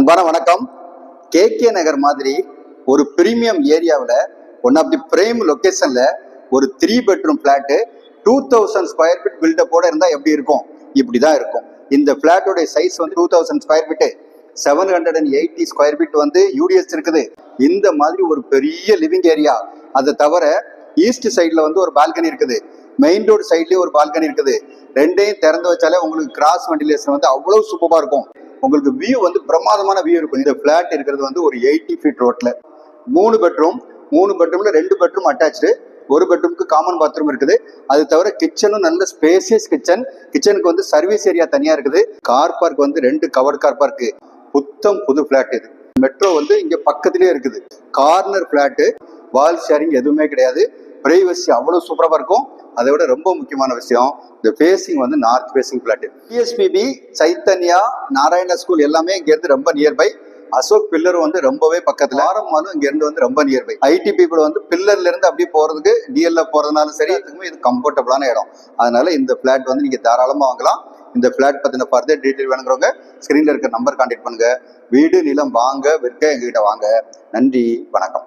அன்பான வணக்கம். கே நகர் மாதிரி ஒரு பிரீமியம் ஏரியாவில் ஒன் ஆஃப் தி பிரைம் லொக்கேஷன்ல ஒரு 3 பெட்ரூம் பிளாட்டு 2000 ஸ்கொயர் ஃபீட் பில்டப்போட இருந்தால் எப்படி இருக்கும்? இப்படிதான் இருக்கும். இந்த பிளாட்டோட சைஸ் வந்து 2000 ஸ்கொயர் ஃபீட்டு, 780 ஸ்கொயர் ஃபீட் வந்து யூடிஎஸ் இருக்குது. இந்த மாதிரி ஒரு பெரிய லிவிங் ஏரியா. அதை தவிர ஈஸ்ட் சைடில் வந்து ஒரு பால்கனி இருக்குது, மெயின் ரோடு சைட்லேயே ஒரு பால்கனி இருக்குது. ரெண்டையும் திறந்து வச்சாலே உங்களுக்கு கிராஸ் வெண்டிலேஷன் வந்து அவ்வளோ சூப்பராக இருக்கும். உங்களுக்கு வியூ வந்து பிரமாதமான வியூ இருக்கும். இந்த பிளாட் இருக்கிறது வந்து ஒரு 80 ஃபீட் ரோட்ல. 3 பெட்ரூம், 3 பெட்ரூம்ல 2 பெட்ரூம் அட்டாச்சு, ஒரு பெட்ரூமுக்கு காமன் பாத்ரூம் இருக்குது. அது தவிர கிச்சனும் நல்ல ஸ்பேசியஸ் கிச்சன். கிச்சனுக்கு வந்து சர்வீஸ் ஏரியா தனியா இருக்குது. கார் பார்க் வந்து 2 கவர்ட் கார் பார்க். புத்தம் புது பிளாட் இது. மெட்ரோ வந்து இங்க பக்கத்திலேயே இருக்குது. கார்னர் பிளாட், வால் ஷேரிங் எதுவுமே கிடையாது. பிரைவசி அவ்வளவு சூப்பராக இருக்கும். அதை விட ரொம்ப முக்கியமான விஷயம், இந்த ஃபேசிங் வந்து north facing flat. PSBB, Chaitanya, Narayana school எல்லாமே இங்க இருந்து ரொம்ப நியர்பை. அசோக் பில்லர் வந்து ரொம்பவே பக்கத்துல. ஆரம்மாலும் இங்க இருந்து வந்து ரொம்ப நியர்பை. ஐடி பீப்புள் வந்து பில்லர்ல இருந்து அப்படியே போறதுக்கு டிஎல்ல போறதுனாலும் சரி, இது கம்ஃபர்டபுளான இடம். அதனால இந்த பிளாட் வந்து நீங்க தாராளமா வாங்கலாம். இந்த பிளாட் பத்தின ஃபர்தர் டீட்டெயில் வேணுங்கிறவங்க ஸ்கிரீன்ல இருக்க நம்பர் கான்டாக்ட் பண்ணுங்க. வீடு நிலம் வாங்க விற்க எங்ககிட்ட வாங்க. நன்றி, வணக்கம்.